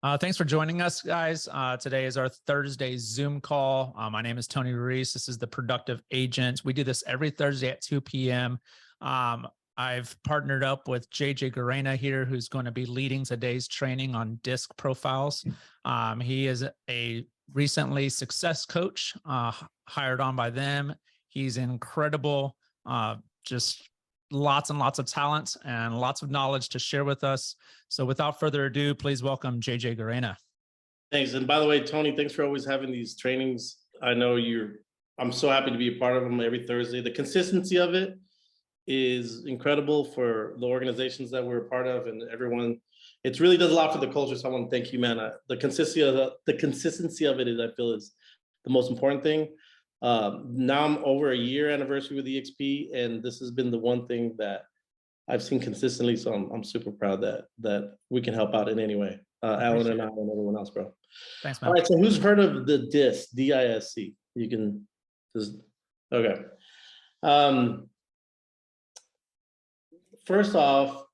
Thanks for joining us, guys. Today is our Thursday Zoom call. My name is Tony Ruiz. This is the Productive Agent. We do this every Thursday at 2 p.m. I've partnered up with Gorena here, who's going to be leading today's training on DISC profiles. He is a recently success coach hired on by them. He's incredible, just lots and lots of talent and lots of knowledge to share with us. So without further ado, please welcome Gorena. Thanks. And by the way, Tony, thanks for always having these trainings. I know I'm so happy to be a part of them every Thursday. The consistency of it is incredible for the organizations that we're a part of and everyone. It really does a lot for the culture. So I want to thank you, man. The consistency of it is, I feel, is the most important thing. Now I'm over a year anniversary with EXP, and this has been the one thing that I've seen consistently. So I'm super proud that we can help out in any way. Alan and I and everyone else, bro. Thanks, man. All right. So who's heard of the DISC? D-I-S-C. You can just okay. First off,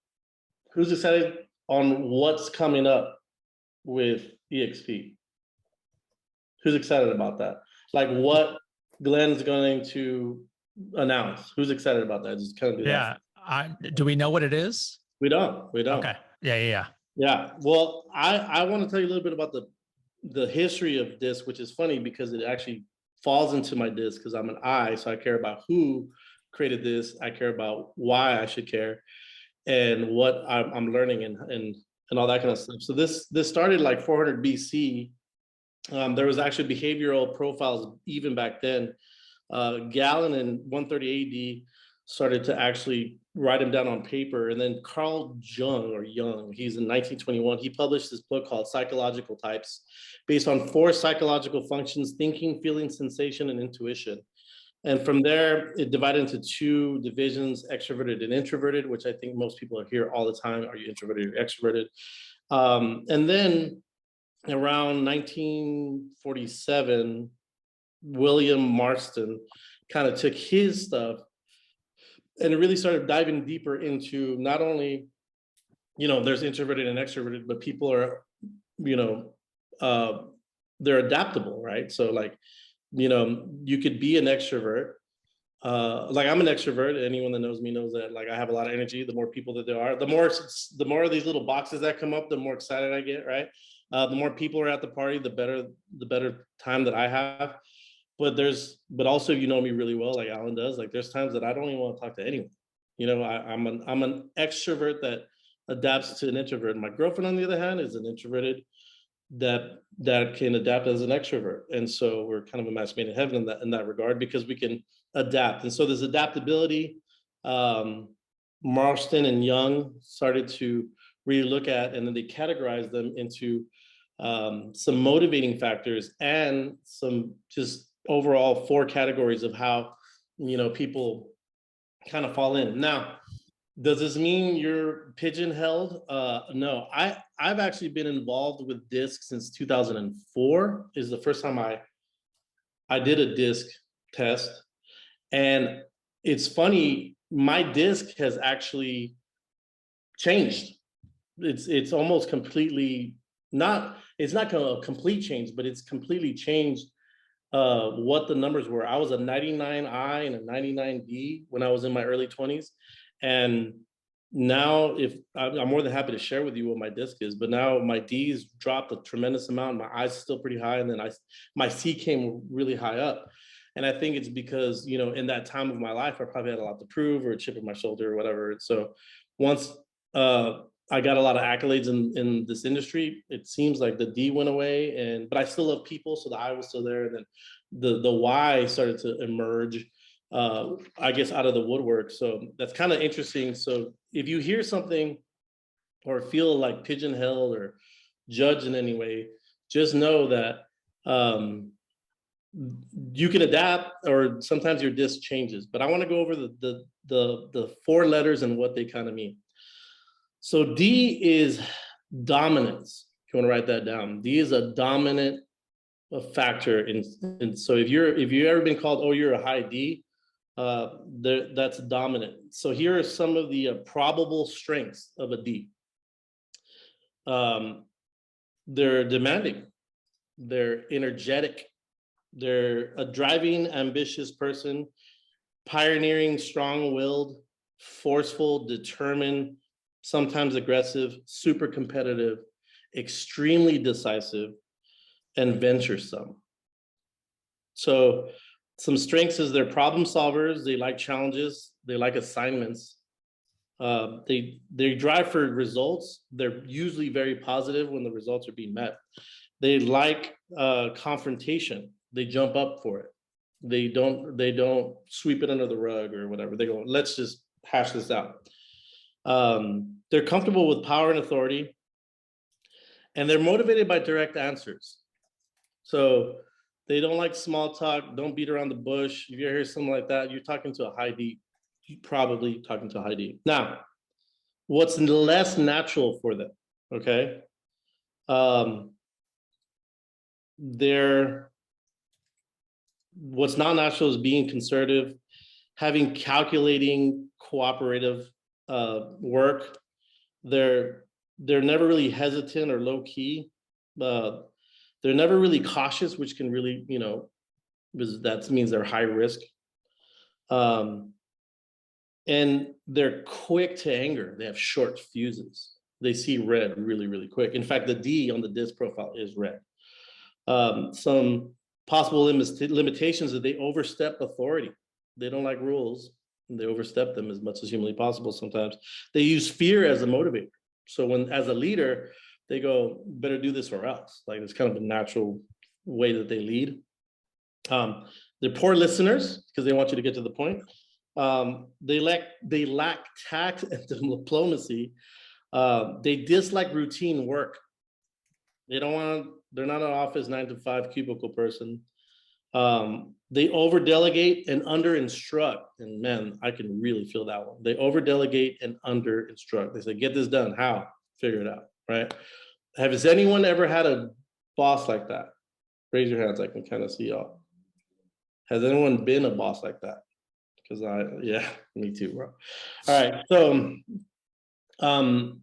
who's excited on what's coming up with EXP? Who's excited about that? Like what Glenn's going to announce. Who's excited about that? Just kind of do that. Do we know what it is? We don't. Okay. Yeah. Well, I want to tell you a little bit about the history of DISC, which is funny because it actually falls into my DISC because I'm an I, so I care about who created this. I care about why I should care and what I'm learning and all that kind of stuff. So this started like 400 BC. There was actually behavioral profiles even back then. Galen in 130 AD started to actually write them down on paper. And then Carl Jung, he's in 1921, he published this book called Psychological Types, based on 4 psychological functions: thinking, feeling, sensation, and intuition. And from there, it divided into 2 divisions, extroverted and introverted, which I think most people hear all the time. Are you introverted or extroverted? And then around 1947, William Marston kind of took his stuff and it really started diving deeper into not only, there's introverted and extroverted, but people are, they're adaptable, right? So like, you could be an extrovert. Like I'm an extrovert. Anyone that knows me knows that like I have a lot of energy. The more people that there are, the more of these little boxes that come up, the more excited I get, right? The more people are at the party, the better time that I have. But also, if you know me really well, like Alan does, like there's times that I don't even want to talk to anyone. I'm an extrovert that adapts to an introvert. My girlfriend, on the other hand, is an introverted that can adapt as an extrovert. And so we're kind of a match made in heaven in that regard because we can adapt. And so there's adaptability. Marston and Young started to really look at, and then they categorize them into some motivating factors and some just overall 4 categories of how people kind of fall in. Now, does this mean you're pigeon-held? No, I've actually been involved with DISC since 2004 is the first time I did a DISC test. And it's funny, my DISC has actually changed. It's almost completely it's not a complete change, but it's completely changed what the numbers were. I was a 99I and a 99D when I was in my early 20s. And now I'm more than happy to share with you what my DISC is, but now my D's dropped a tremendous amount. My I's are still pretty high. And then my C came really high up. And I think it's because, in that time of my life, I probably had a lot to prove or a chip on my shoulder or whatever. So once I got a lot of accolades in this industry, it seems like the D went away, but I still love people. So the I was still there. And then the Y started to emerge, I guess, out of the woodwork. So that's kind of interesting. So if you hear something or feel like pigeon-held or judged in any way, just know that you can adapt, or sometimes your DISC changes. But I want to go over the 4 letters and what they kind of mean. So D is dominance. If you want to write that down, D is a dominant factor. And so if you've ever been called, oh, you're a high D, that's dominant. So here are some of the probable strengths of a D. They're demanding. They're energetic. They're a driving, ambitious person, pioneering, strong-willed, forceful, determined, sometimes aggressive, super competitive, extremely decisive, and venturesome. So some strengths is they're problem solvers. They like challenges. They like assignments. They drive for results. They're usually very positive when the results are being met. They like confrontation. They jump up for it. They don't sweep it under the rug or whatever. They go, let's just hash this out. They're comfortable with power and authority, and they're motivated by direct answers. So they don't like small talk. Don't beat around the bush. If you hear something like that, you're talking to a high D. You're probably talking to a high D. Now, what's less natural for them? Okay, what's not natural is being conservative, having calculating, cooperative work. They're never really hesitant or low key. They're never really cautious, which can really, because that means they're high risk. And they're quick to anger. They have short fuses. They see red really, really quick. In fact, the D on the DISC profile is red. Some possible limitations is they overstep authority. They don't like rules, and they overstep them as much as humanly possible sometimes. They use fear as a motivator. So when, as a leader, they go, better do this or else. Like, it's kind of a natural way that they lead. They're poor listeners because they want you to get to the point. They lack tact and diplomacy. They dislike routine work. They're not an office 9 to 5 cubicle person. They over delegate and under instruct. And man, I can really feel that one. They over delegate and under instruct. They say, get this done. How? Figure it out, right? Has anyone ever had a boss like that? Raise your hands. I can kind of see y'all. Has anyone been a boss like that? Because yeah, me too, bro. All right, so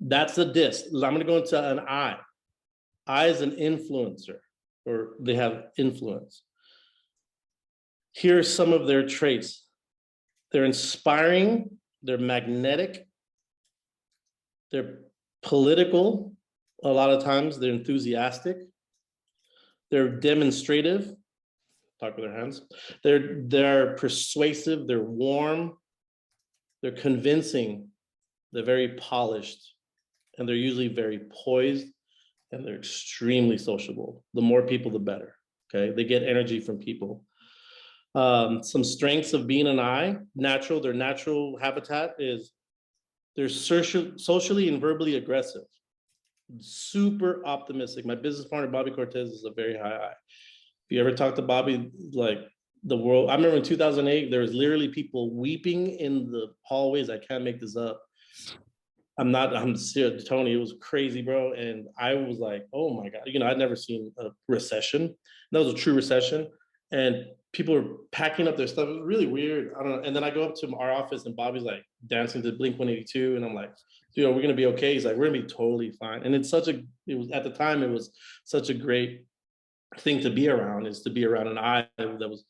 that's the DISC. I'm gonna go into an I. I is an influencer, or they have influence. Here's some of their traits. They're inspiring, they're magnetic, they're political, a lot of times they're enthusiastic, they're demonstrative, talk with their hands, they're persuasive, they're warm, they're convincing, they're very polished, and they're usually very poised, and they're extremely sociable. The more people, the better. Okay, they get energy from people. Some strengths of being an I, their natural habitat is they're socially and verbally aggressive, super optimistic. My business partner, Bobby Cortez, is a very high I. If you ever talk to Bobby, like the world, I remember in 2008, there was literally people weeping in the hallways. I can't make this up. I'm serious, Tony, it was crazy, bro. And I was like, oh my God, I'd never seen a recession. That was a true recession. And people were packing up their stuff. It was really weird. I don't know. And then I go up to our office and Bobby's like dancing to Blink 182. And I'm like, dude, are we going to be okay? He's like, we're going to be totally fine. And it was, at the time, it was such a great thing to be around, is to be around an I that was,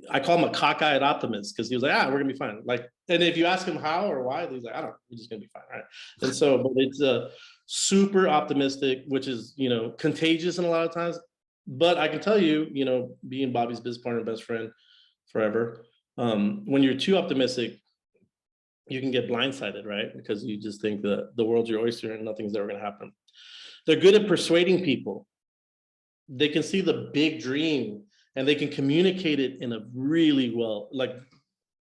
I call him a cockeyed optimist, because he was like, we're gonna be fine. Like, and if you ask him how or why, he's like, I don't know, we're just gonna be fine, right? And so, but it's super optimistic, which is, contagious in a lot of times. But I can tell you, being Bobby's business partner and best friend forever, when you're too optimistic, you can get blindsided, right? Because you just think that the world's your oyster and nothing's ever gonna happen. They're good at persuading people. They can see the big dream and they can communicate it in a really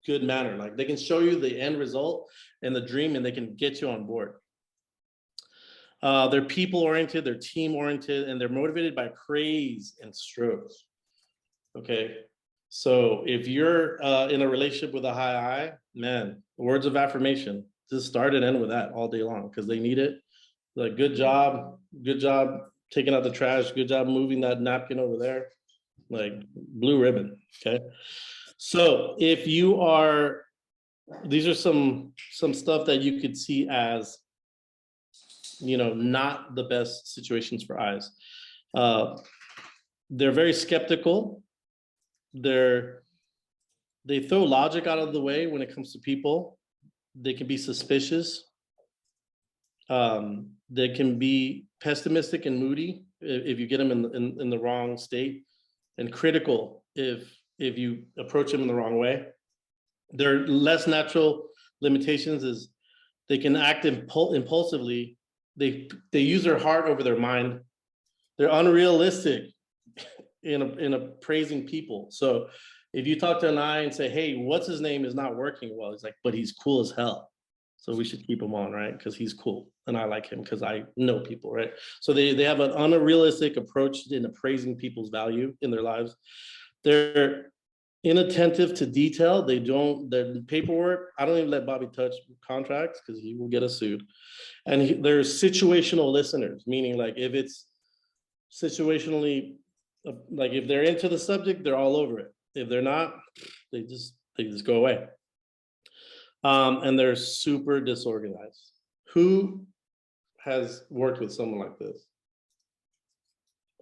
good manner. Like, they can show you the end result and the dream, and they can get you on board. They're people oriented, they're team oriented, and they're motivated by praise and strokes. Okay. So if you're in a relationship with a high I, man, words of affirmation, just start and end with that all day long, because they need it. Like, good job taking out the trash, good job moving that napkin over there, like blue ribbon. Okay. So if you these are some stuff that you could see as not the best situations for I's. They're very skeptical. They throw logic out of the way when it comes to people. They can be suspicious. They can be pessimistic and moody if you get them in the wrong state, and critical if you approach them in the wrong way. Their less natural limitations is they can act impulsively. They use their heart over their mind. They're unrealistic in appraising people. So if you talk to an I and say, hey, what's his name is not working well, he's like, but he's cool as hell, so we should keep him on, right? Because he's cool and I like him because I know people, right? So they have an unrealistic approach in appraising people's value in their lives. They're inattentive to detail. Their paperwork, I don't even let Bobby touch contracts because he will get us sued. And they're situational listeners, meaning like if it's situationally, like if they're into the subject, they're all over it. If they're not, they just go away. And they're super disorganized. Who has worked with someone like this?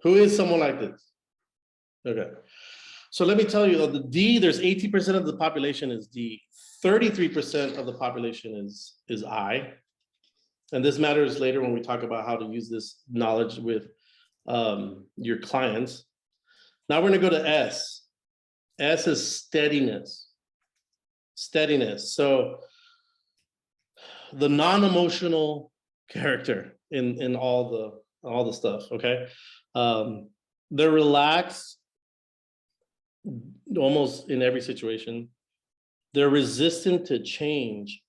Who is someone like this? Okay. So let me tell you, the D, there's 80% of the population is D. 33% of the population is I. And this matters later when we talk about how to use this knowledge with your clients. Now we're going to go to S. S is steadiness. Steadiness. So the non-emotional character in all the stuff. Okay. They're relaxed almost in every situation. They're resistant to change.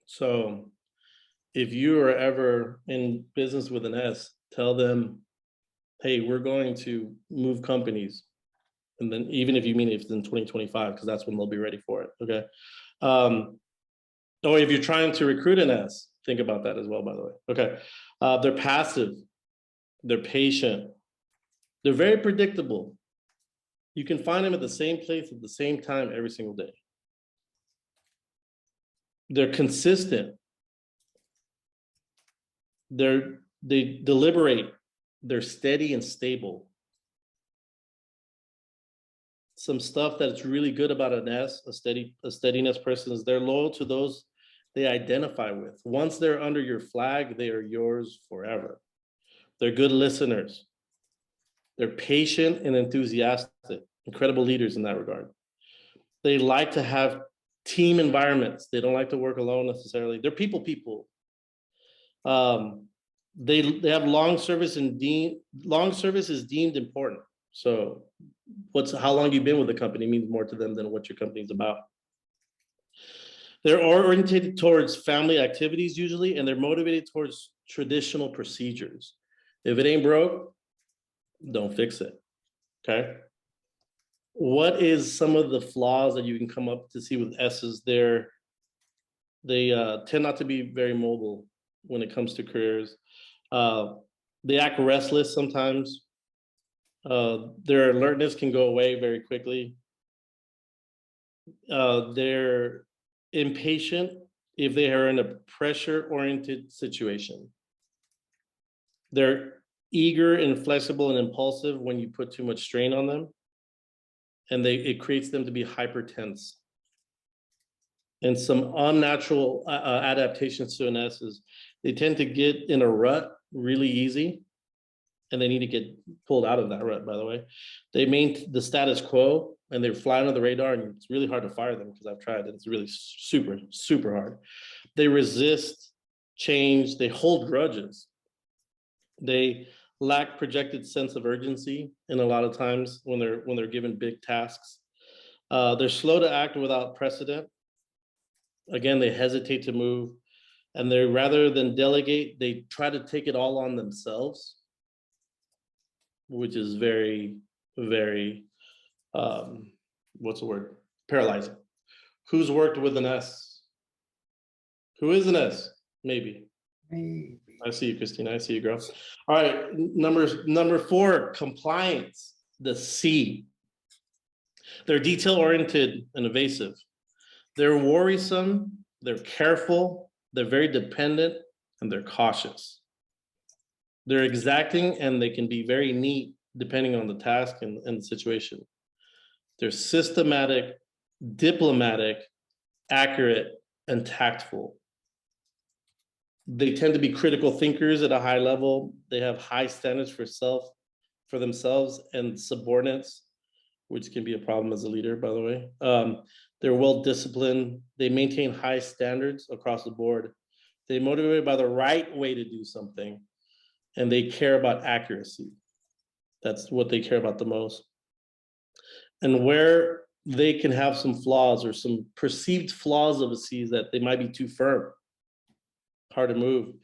So if you are ever in business with an S, tell them, hey, we're going to move companies. And then even if you mean it's in 2025, because that's when they'll be ready for it. Okay. Or if you're trying to recruit an S, think about that as well, by the way. Okay. They're passive. They're patient. They're very predictable. You can find them at the same place at the same time every single day. They're consistent. They deliberate. They're steady and stable. Some stuff that's really good about an S, a steadiness person, is they're loyal to those they identify with. Once they're under your flag, they are yours forever. They're good listeners. They're patient and enthusiastic, incredible leaders in that regard. They like to have team environments. They don't like to work alone necessarily. They're people. They have long service is deemed important. So how long you've been with the company means more to them than what your company's about. They're oriented towards family activities usually, and they're motivated towards traditional procedures. If it ain't broke, don't fix it. Okay. What is some of the flaws that you can come up to see with S's? They tend not to be very mobile when it comes to careers. They act restless sometimes. Their alertness can go away very quickly. They're impatient if they are in a pressure-oriented situation. They're eager and flexible and impulsive when you put too much strain on them. And it creates them to be hypertense. And some unnatural adaptations to an S is they tend to get in a rut really easy, and they need to get pulled out of that rut, by the way. They maintain the status quo, and they're flying under the radar, and it's really hard to fire them because I've tried it. It's really super, super hard. They resist change. They hold grudges. They lack projected sense of urgency, and a lot of times when they're given big tasks. They're slow to act without precedent. Again, they hesitate to move, and they rather than delegate, they try to take it all on themselves, which is very, very, what's the word? Paralyzing. Who's worked with an S? Who is an S? Maybe. I see you, Christina. I see you, girl. All right, number 4, compliance, the C. They're detail-oriented and evasive. They're worrisome. They're careful. They're very dependent. and they're cautious. They're exacting and they can be very neat depending on the task and the situation. They're systematic, diplomatic, accurate, and tactful. They tend to be critical thinkers at a high level. They have high standards for themselves and subordinates, which can be a problem as a leader, by the way. They're well-disciplined. They maintain high standards across the board. They're motivated by the right way to do something, and they care about accuracy. That's what they care about the most. And where they can have some flaws or some perceived flaws of a C is that they might be too firm, hard to move.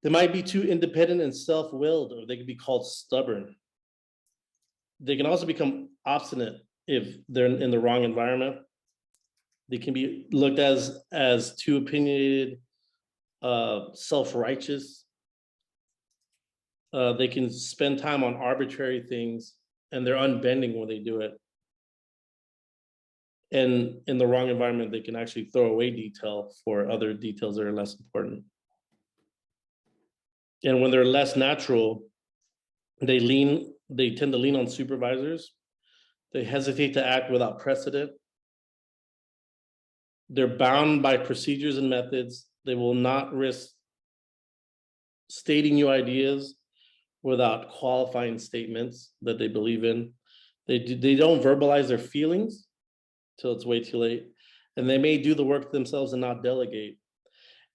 They might be too independent and self-willed, or they could be called stubborn. They can also become obstinate if they're in the wrong environment. They can be looked as too opinionated, self-righteous. They can spend time on arbitrary things, and they're unbending when they do it. And in the wrong environment, they can actually throw away detail for other details that are less important. And when they're less natural, they tend to lean on supervisors. They hesitate to act without precedent. They're bound by procedures and methods. They will not risk stating new ideas without qualifying statements that they believe in. They don't verbalize their feelings till it's way too late. And they may do the work themselves and not delegate.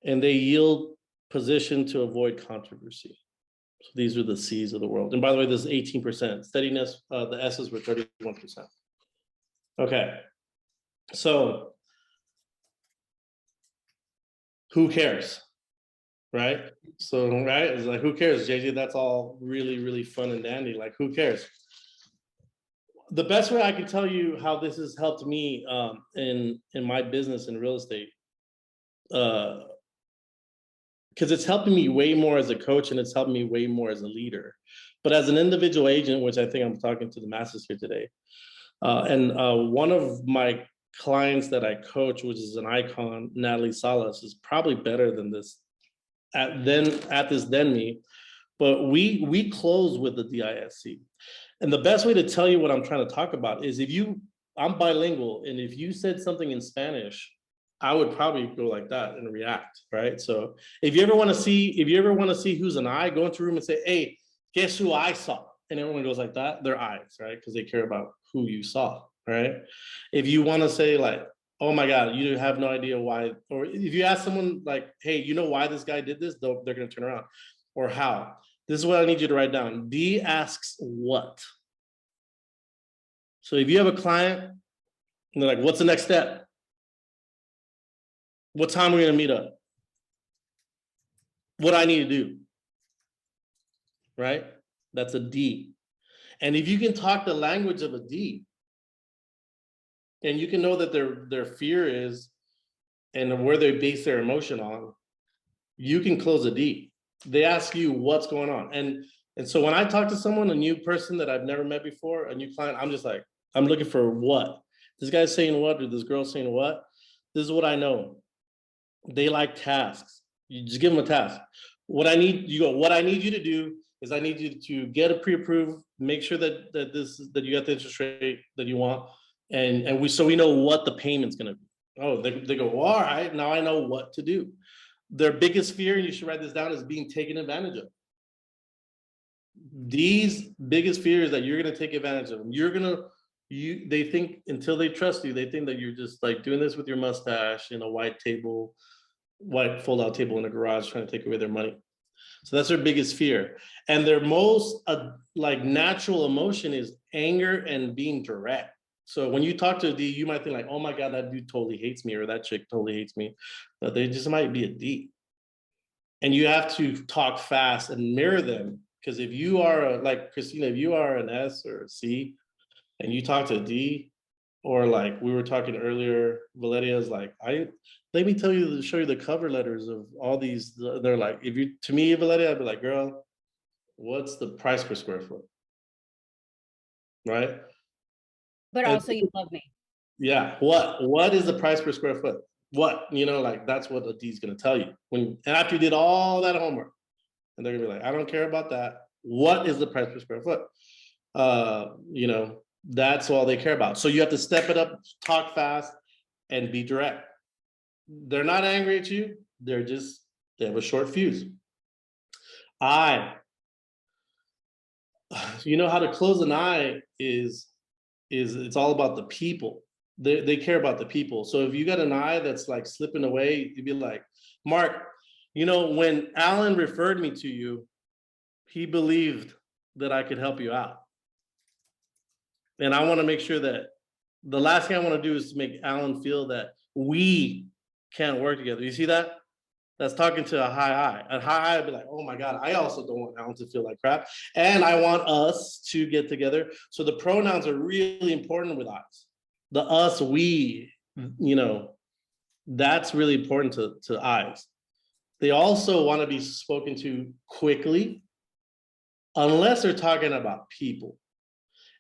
And they yield position to avoid controversy. So these are the C's of the world. And by the way, this is 18%. Steadiness, the S's were 31%. Okay. So who cares? Right? So, right? It's like, who cares, JJ? That's all really, really fun and dandy. Like, who cares? The best way I can tell you how this has helped me in my business in real estate, because it's helping me way more as a coach and it's helping me way more as a leader. But as an individual agent, which I think I'm talking to the masses here today, and one of my clients that I coach, which is an icon, Natalie Salas, is probably better than this at this than me, but we close with the DISC. And the best way to tell you what I'm trying to talk about is I'm bilingual, and if you said something in Spanish, I would probably go like that and react, right? So if you ever want to see who's an I, go into a room and say, hey, guess who I saw? And everyone goes like that, their eyes, right? Because they care about who you saw, right? If you want to say like, oh my God, you have no idea why, or if you ask someone like, hey, you know why this guy did this? They're going to turn around. Or how? This is what I need you to write down. D asks what? So if you have a client and they're like, what's the next step? What time are we going to meet up? What I need to do? Right? That's a D. And if you can talk the language of a D, and you can know that their fear is and where they base their emotion on, you can close a D. They ask you what's going on. And so when I talk to someone, a new person that I've never met before, a new client, I'm just like, I'm looking for what? This guy's saying what, or this girl's saying what? This is what I know. They like tasks. You just give them a task. What I need you to do is I need you to get a pre-approved, make sure that you got the interest rate that you want. And we know what the payment's gonna be. Oh, they go, well, all right, now I know what to do. Their biggest fear, and you should write this down, is being taken advantage of. These biggest fears that you're gonna take advantage of them. They think until they trust you, they think that you're just like doing this with your mustache in a white fold-out table in a garage trying to take away their money. So that's their biggest fear. And their most like natural emotion is anger and being direct. So when you talk to a D, you might think like, oh my God, that dude totally hates me, or that chick totally hates me. But they just might be a D. And you have to talk fast and mirror them. Because if you are like Christina, if you are an S or a C and you talk to a D, or like we were talking earlier, Valeria's like, let me show you the cover letters of all these. They're like, to me, Valeria, I'd be like, girl, what's the price per square foot? Right? But also you love me. Yeah. What is the price per square foot? What? Like that's what a D is going to tell you. And after you did all that homework, and they're going to be like, I don't care about that. What is the price per square foot? That's all they care about. So you have to step it up, talk fast, and be direct. They're not angry at you. They have a short fuse. I, how to close an eye is it's all about the people. They care about the people. So if you got an eye that's like slipping away, you'd be like, Mark, when Alan referred me to you, he believed that I could help you out. And I want to make sure that the last thing I want to do is to make Alan feel that we can't work together. You see that? That's talking to a high eye. A high eye would be like, oh my God, I also don't want Alan to feel like crap. And I want us to get together. So the pronouns are really important with eyes. The us, we, that's really important to eyes. They also want to be spoken to quickly, unless they're talking about people.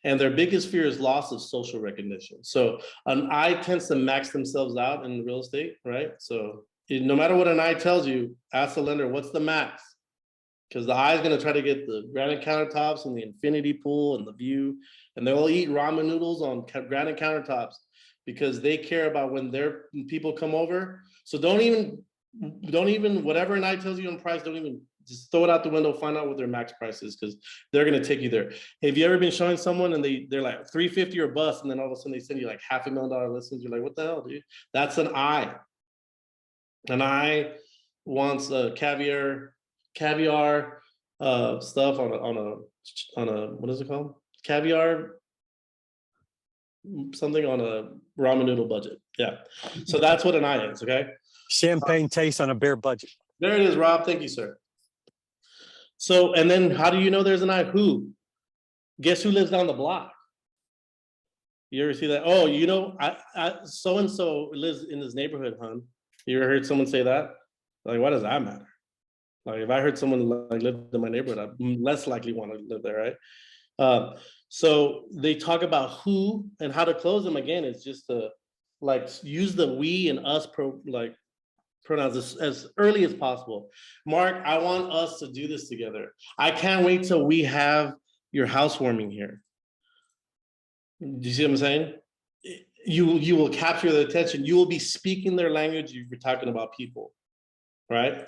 And their biggest fear is loss of social recognition. So an eye tends to max themselves out in real estate, right? So no matter what an eye tells you, ask the lender, what's the max? Because the eye is going to try to get the granite countertops and the infinity pool and the view, and they'll eat ramen noodles on granite countertops because they care about when their people come over. So don't even, whatever an eye tells you on price, don't even, just throw it out the window, find out what their max price is, because they're going to take you there. Have you ever been showing someone and they're like 350 or bust, and then all of a sudden they send you like $500,000 listings? You're like, what the hell, dude? That's an eye. An eye wants caviar stuff on a what is it called? Caviar something on a ramen noodle budget. Yeah. So that's what an eye is. Okay. Champagne taste on a beer budget. There it is, Rob. Thank you, sir. So, and then how do you know there's an eye? Who? Guess who lives down the block? You ever see that? Oh, I so-and-so lives in this neighborhood, hon. You ever heard someone say that? Like, what does that matter? Like, if I heard someone like lived in my neighborhood, I'm less likely want to live there, right? So they talk about who and how to close them. Again, it's just to like use the we and us pronouns as early as possible. Mark, I want us to do this together. I can't wait till we have your housewarming here. Do you see what I'm saying? You will capture their attention. You will be speaking their language if you're talking about people, right?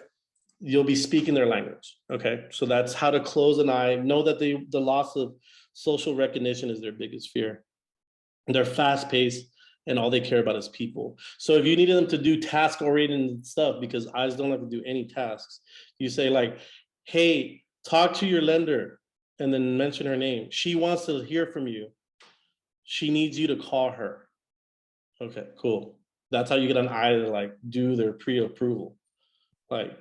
You'll be speaking their language. Okay, so that's how to close an eye. Know that the loss of social recognition is their biggest fear. They're fast paced, and all they care about is people. So if you needed them to do task oriented stuff, because eyes don't have to do any tasks, you say like, hey, talk to your lender, and then mention her name. She wants to hear from you. She needs you to call her. Okay, cool. That's how you get an eye to like do their pre-approval. Like,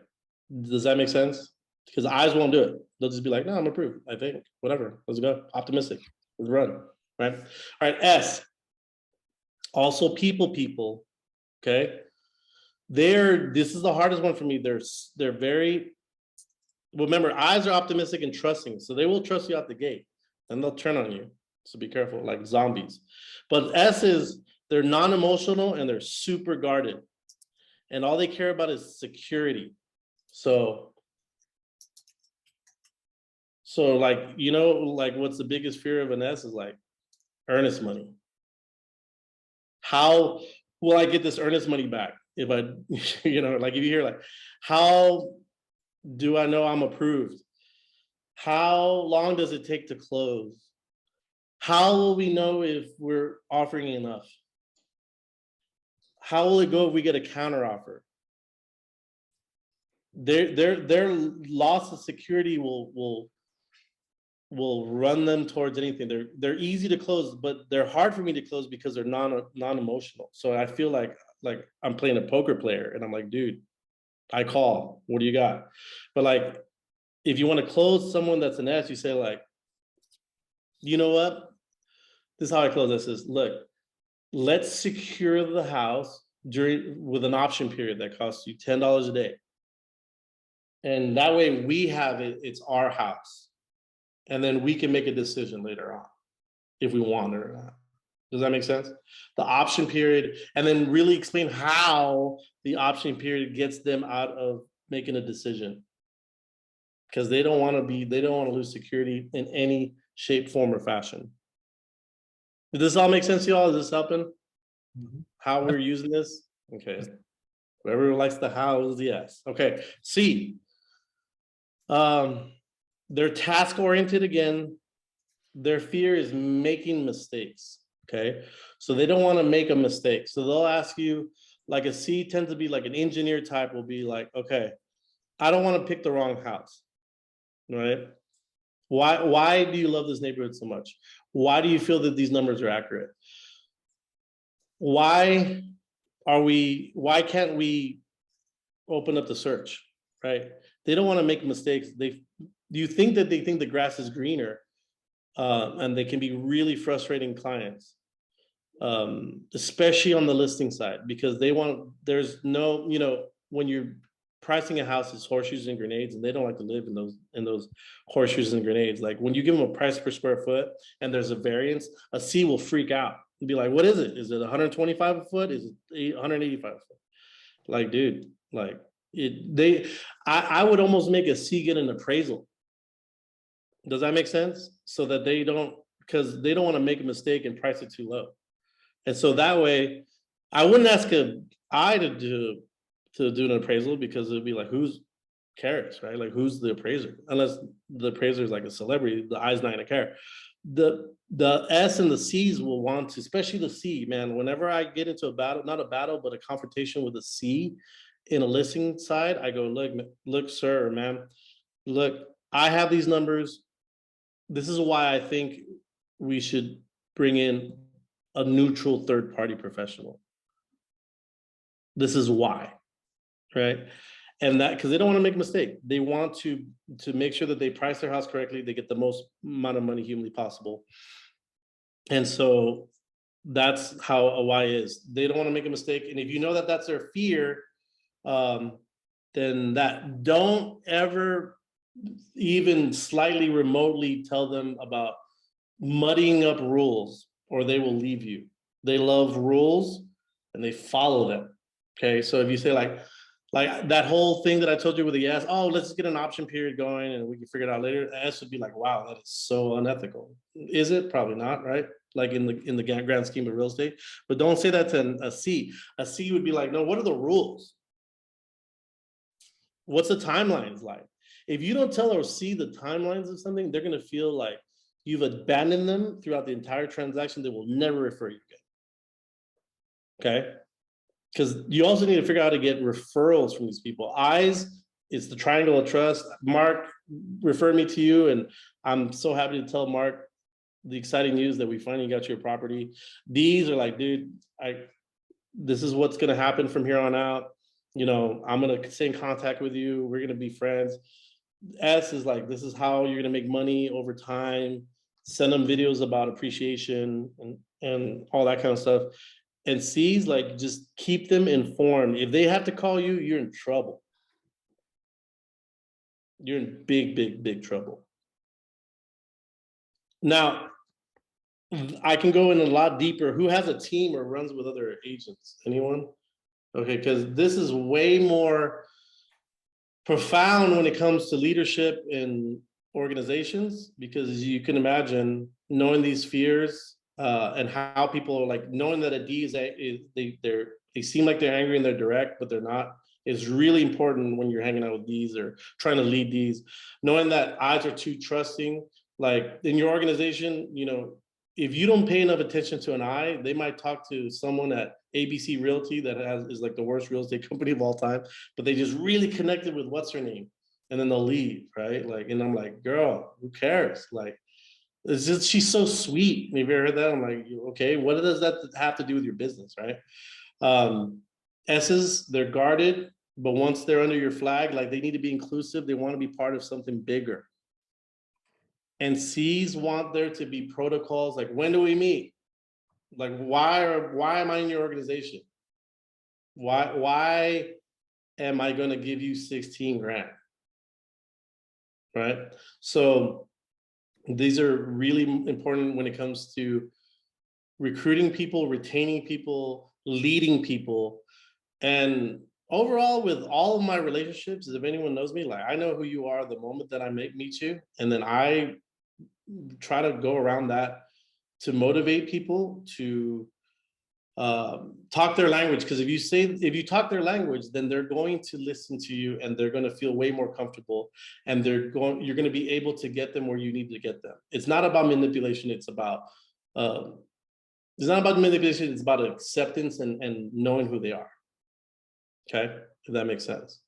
does that make sense? Because eyes won't do it. They'll just be like, no, I'm approved. I think, whatever. Let's go. Optimistic. Let's run. Right. All right. S. Also people. Okay. This is the hardest one for me. They're very, remember, eyes are optimistic and trusting. So they will trust you out the gate and they'll turn on you. So be careful, like zombies. But S is, they're non-emotional and they're super guarded. And all they care about is security. So like, like what's the biggest fear of an S is like earnest money. How will I get this earnest money back? If I, like if you hear like, how do I know I'm approved? How long does it take to close? How will we know if we're offering enough? How will it go if we get a counter offer? Their loss of security will run them towards anything. They're easy to close, but they're hard for me to close because they're non-emotional. So I feel like I'm playing a poker player and I'm like, dude, I call, what do you got? But like, if you want to close someone that's an S, you say like, you know what? This is how I close this is, look, let's secure the house with an option period that costs you $10 a day. And that way we have it, it's our house. And then we can make a decision later on if we want it or not. Does that make sense? The option period, and then really explain how the option period gets them out of making a decision. Because they don't want to lose security in any shape, form, or fashion. Does this all make sense to y'all? Is this helping? How we're using this? Okay. Whoever likes the how is yes. Okay. C. They're task oriented again. Their fear is making mistakes. Okay. So they don't want to make a mistake. So they'll ask you, like a C tends to be like an engineer type, will be like, okay, I don't want to pick the wrong house. Right? Why do you love this neighborhood so much? Why do you feel that these numbers are accurate? Why can't we open up the search? Right? They don't want to make mistakes. Do you think that they think the grass is greener? And they can be really frustrating clients, especially on the listing side, because there's no, when you're pricing a house, it's horseshoes and grenades, and they don't like to live in those horseshoes and grenades. Like when you give them a price per square foot and there's a variance, a C will freak out and be like, what is it? Is it 125 a foot? Is it 185 a foot? Like, dude, like I would almost make a C get an appraisal. Does that make sense? So that because they don't want to make a mistake and price it too low. And so that way, I wouldn't ask I to do an appraisal, because it'd be like, who's cares, right? Like, who's the appraiser? Unless the appraiser is like a celebrity, the I's not gonna care. The S and the C's will want to, especially the C, man. Whenever I get into a battle, not a battle, but a confrontation with a C in a listing side, I go, look, sir, man, look, I have these numbers. This is why I think we should bring in a neutral third-party professional. This is why, right? And that, because they don't want to make a mistake. They want to make sure that they price their house correctly, they get the most amount of money humanly possible. And so that's how a Y is. They don't want to make a mistake. And if you know that that's their fear, then don't ever even slightly remotely tell them about muddying up rules, or they will leave you. They love rules and they follow them. Okay, so if you say like that whole thing that I told you with the yes, oh, let's get an option period going and we can figure it out later. The S would be like, wow, that is so unethical. Is it? Probably not, right? Like in the grand scheme of real estate. But don't say that to a C. A C would be like, no, what are the rules? What's the timelines like? If you don't tell or see the timelines of something, they're going to feel like you've abandoned them throughout the entire transaction. They will never refer you again. Okay? Because you also need to figure out how to get referrals from these people. I's is the triangle of trust. Mark referred me to you, and I'm so happy to tell Mark the exciting news that we finally got your property. These are like, dude, this is what's going to happen from here on out. I'm going to stay in contact with you. We're going to be friends. S is like, this is how you're going to make money over time. Send them videos about appreciation and all that kind of stuff. And C's like, just keep them informed. If they have to call you, you're in trouble. You're in big, big, big trouble. Now, I can go in a lot deeper. Who has a team or runs with other agents? Anyone? Okay, because this is way more profound when it comes to leadership in organizations, because you can imagine knowing these fears and how people are like, knowing that a D they seem like they're angry and they're direct, but they're not, is really important when you're hanging out with Ds or trying to lead Ds. Knowing that I's are too trusting, like in your organization, if you don't pay enough attention to an I, they might talk to someone at ABC Realty that is like the worst real estate company of all time, but they just really connected with what's her name, and then they'll leave, right? Like, and I'm like, girl, who cares? Like, it's just, she's so sweet. Have you ever heard that? I'm like, okay, what does that have to do with your business, right? S's, they're guarded, but once they're under your flag, like they need to be inclusive. They want to be part of something bigger. And C's want there to be protocols, like, when do we meet? Like, why am I in your organization? Why am I going to give you 16 grand? Right? So these are really important when it comes to recruiting people, retaining people, leading people. And overall, with all of my relationships, if anyone knows me, like I know who you are the moment that I meet you. And then I try to go around that to motivate people to talk their language. Because if you talk their language, then they're going to listen to you and they're going to feel way more comfortable, and you're going to be able to get them where you need to get them. It's not about manipulation. It's not about manipulation. It's about acceptance and knowing who they are. Okay, if that makes sense.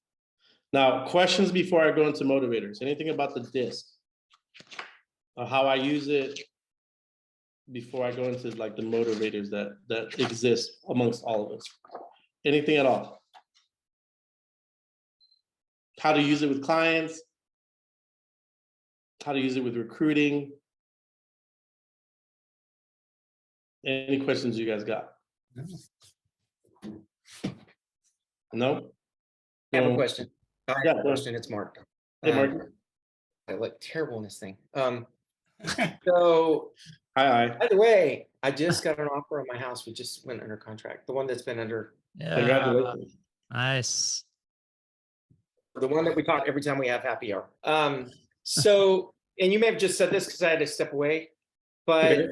Now, questions before I go into motivators. Anything about the disc or how I use it before I go into like the motivators that exist amongst all of us? Anything at all? How to use it with clients? How to use it with recruiting? Any questions you guys got? No? I have a question. I Yeah, have a question. It's Mark. Hey, Mark. I look terrible in this thing. So, Hi. by the way, I just got an offer on my house. We just went under contract. The one that's been under, Yeah. Congratulations. Nice. the one that we talk every time we have happy hour. So, and you may have just said this because I had to step away, but Okay.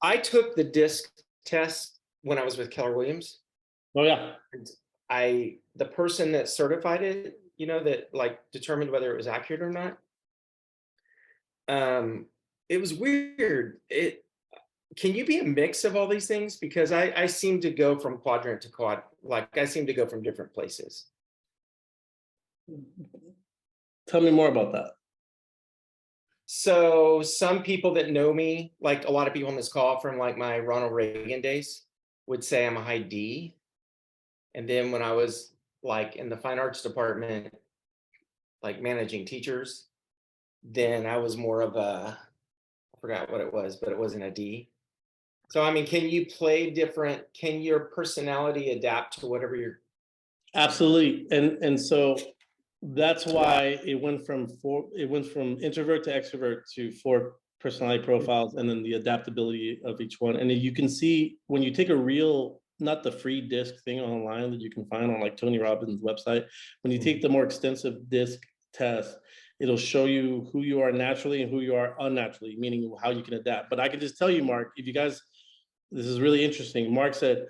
I took the disc test when I was with Keller Williams. Oh yeah. The person that certified it, that like determined whether it was accurate or not. It was weird. Can you be a mix of all these things? Because I seem to go from quadrant to quad, like I seem to go from different places. Tell me more about that. So some people that know me, like a lot of people on this call from like my Ronald Reagan days, would say I'm a high D. And then when I was like in the fine arts department, like managing teachers, then I was more of a, I forgot what it was, but it wasn't a D. So, I mean, can you play different? Can your personality adapt to whatever you're? Absolutely. And so that's why it went from introvert to extrovert to 4 personality profiles, and then the adaptability of each one. And you can see when you take a real, not the free disc thing online that you can find on like Tony Robbins' website, when you take the more extensive disc test, it'll show you who you are naturally and who you are unnaturally, meaning how you can adapt. But I can just tell you, Mark, if you guys, this is really interesting. Mark said,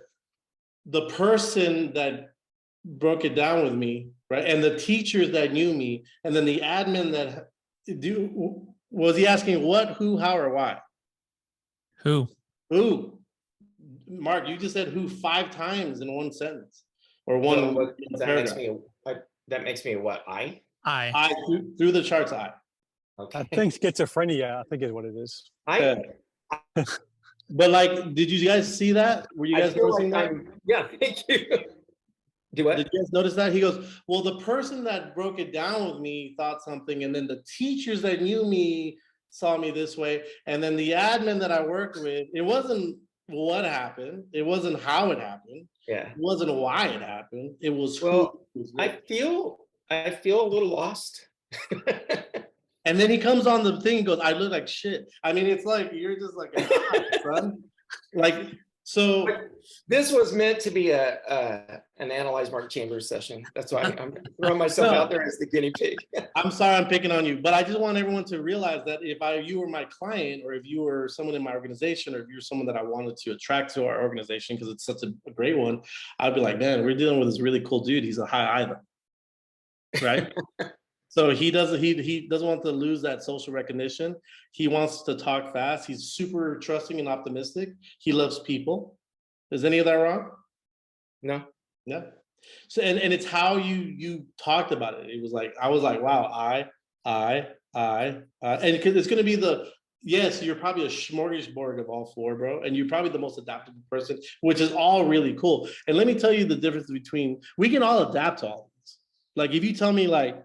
the person that broke it down with me, right? And the teachers that knew me, and then the admin that was he asking what, who, how, or why? Who? Who? Mark, you just said who 5 times in one sentence or one So paragraph. that makes me a what? I? I through the charts. Okay. I think schizophrenia, I think is what it is. But like, did you guys see that? Were you guys noticing that? Yeah, thank you. Do what? Did you guys notice that? He goes, well, the person that broke it down with me thought something, and then the teachers that knew me saw me this way, and then the admin that I worked with, it wasn't what happened, it wasn't how it happened, Yeah. it wasn't why it happened, it was Well, who it was I feel a little lost. And then he comes on the thing and goes, I look like shit. I mean, it's like, you're just like, son. Like, so. This was meant to be an Analyze Mark Chambers session. That's why I'm throwing myself out there as the guinea pig. I'm sorry I'm picking on you, but I just want everyone to realize that if you were my client, or if you were someone in my organization, or if you're someone that I wanted to attract to our organization, because it's such a great one, I'd be like, man, we're dealing with this really cool dude. He's a high I though. Right? So he doesn't want to lose that social recognition. He wants to talk fast. He's super trusting and optimistic. He loves people. Is any of that wrong? No. Yeah. So and it's how you talked about it. It was like, I was like, wow, and because it's gonna be yes, you're probably a smorgasbord of all 4, bro, and you're probably the most adaptable person, which is all really cool. And let me tell you the difference between, we can all adapt to all of this. Like if you tell me like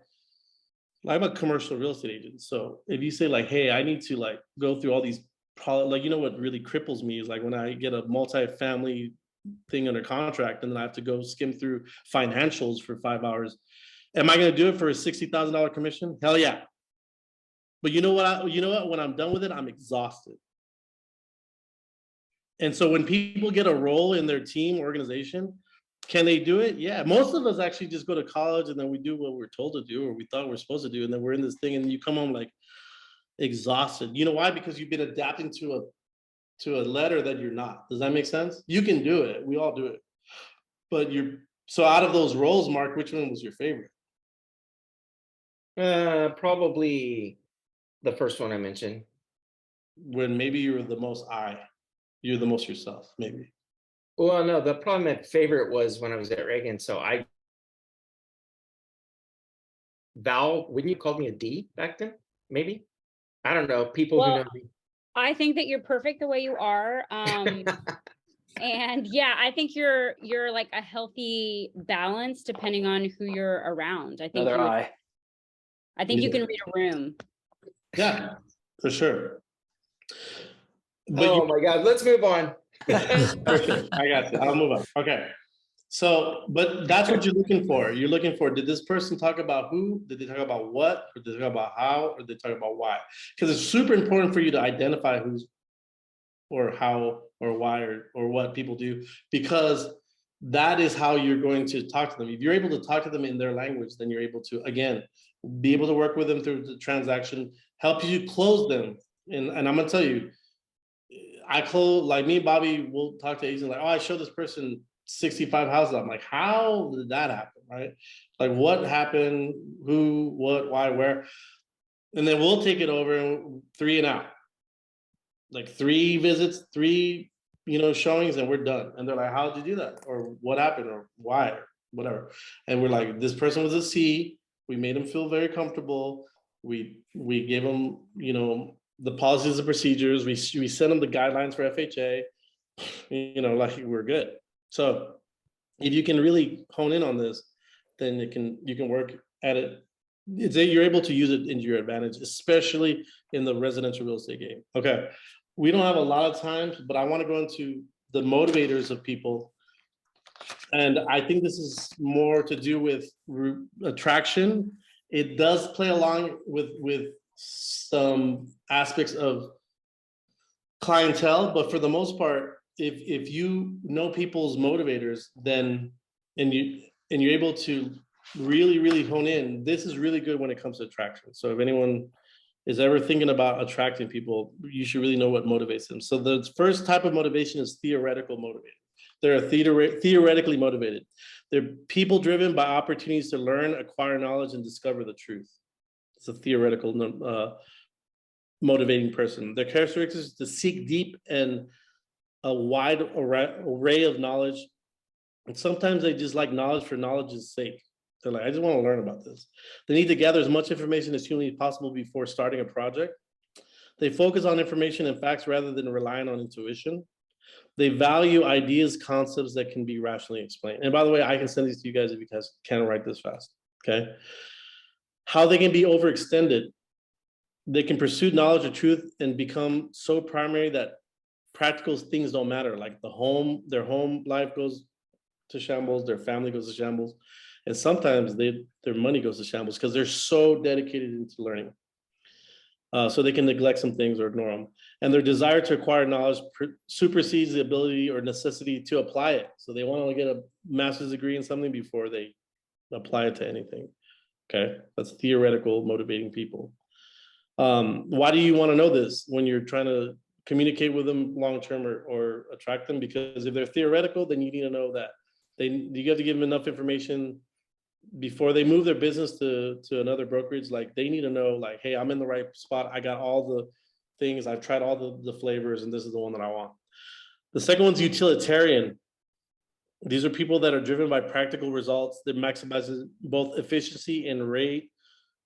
I'm a commercial real estate agent, so if you say like, hey, I need to like go through all these like, you know what really cripples me is like when I get a multi-family thing under contract and then I have to go skim through financials for 5 hours. Am I going to do it for a $60,000 commission? Hell yeah. But you know what? When I'm done with it, I'm exhausted. And so when people get a role in their team organization, can they do it? Yeah. Most of us actually just go to college and then we do what we're told to do or we thought we're supposed to do. And then we're in this thing and you come home like exhausted. You know why? Because you've been adapting to a letter that you're not. Does that make sense? You can do it. We all do it. But so out of those roles, Mark, which one was your favorite? Probably the first one I mentioned. When maybe you're the most you're the most yourself, maybe. Well, no, probably my favorite was when I was at Reagan. So Val, wouldn't you call me a D back then? Maybe. I don't know. People who Well, know me. I think that you're perfect the way you are. And yeah, I think you're like a healthy balance depending on who you're around. I think I think you can read a room. Yeah, for sure. But Oh my God, let's move on. okay, I got you. I'll move on. Okay. So, but that's what you're looking for. You're looking for, did this person talk about who? Did they talk about what? Or did they talk about how? Or did they talk about why? Because it's super important for you to identify who's or how or why or what people do, because that is how you're going to talk to them. If you're able to talk to them in their language, then you're able to, again, be able to work with them through the transaction, help you close them. And I'm gonna tell you, I close, like me and Bobby will talk to agents like, oh, I showed this person 65 houses. I'm like, how did that happen? Right? Like what happened, who, what, why, where? And then we'll take it over and 3 and out. Like 3 visits, 3, showings, and we're done. And they're like, how did you do that? Or what happened? Or why? Or whatever. And we're like, this person was a C. We made them feel very comfortable. We gave them, the policies and procedures. We sent them the guidelines for FHA. Like we're good. So if you can really hone in on this, then you can work at it. You're able to use it into your advantage, especially in the residential real estate game. Okay. We don't have a lot of time, but I want to go into the motivators of people. And I think this is more to do with attraction. It does play along with some aspects of clientele, but for the most part, if you know people's motivators, then and you're able to really hone in, this is really good when it comes to attraction. So if anyone is ever thinking about attracting people, you should really know what motivates them. So the first type of motivation is theoretical motivated. They're theoretically motivated. They're people driven by opportunities to learn, acquire knowledge, and discover the truth. It's a theoretical motivating person. Their characteristics is to seek deep and a wide array of knowledge. And sometimes they just like knowledge for knowledge's sake. They're like, I just want to learn about this. They need to gather as much information as humanly possible before starting a project. They focus on information and facts rather than relying on intuition. They value ideas, concepts that can be rationally explained. And by the way, I can send these to you guys if you guys can't write this fast, okay? How they can be overextended. They can pursue knowledge or truth and become so primary that practical things don't matter. Like their home life goes to shambles, their family goes to shambles. And sometimes their money goes to shambles because they're so dedicated into learning. So they can neglect some things or ignore them. And their desire to acquire knowledge supersedes the ability or necessity to apply it. So they want to get a master's degree in something before they apply it to anything. Okay, that's theoretical motivating people. Why do you want to know this when you're trying to communicate with them long-term or attract them? Because if they're theoretical, then you need to know that you have to give them enough information before they move their business to another brokerage. Like they need to know, like, hey, I'm in the right spot. I got all the things. I've tried all the flavors, and this is the one that I want. The second one's utilitarian. These are people that are driven by practical results that maximizes both efficiency and rate,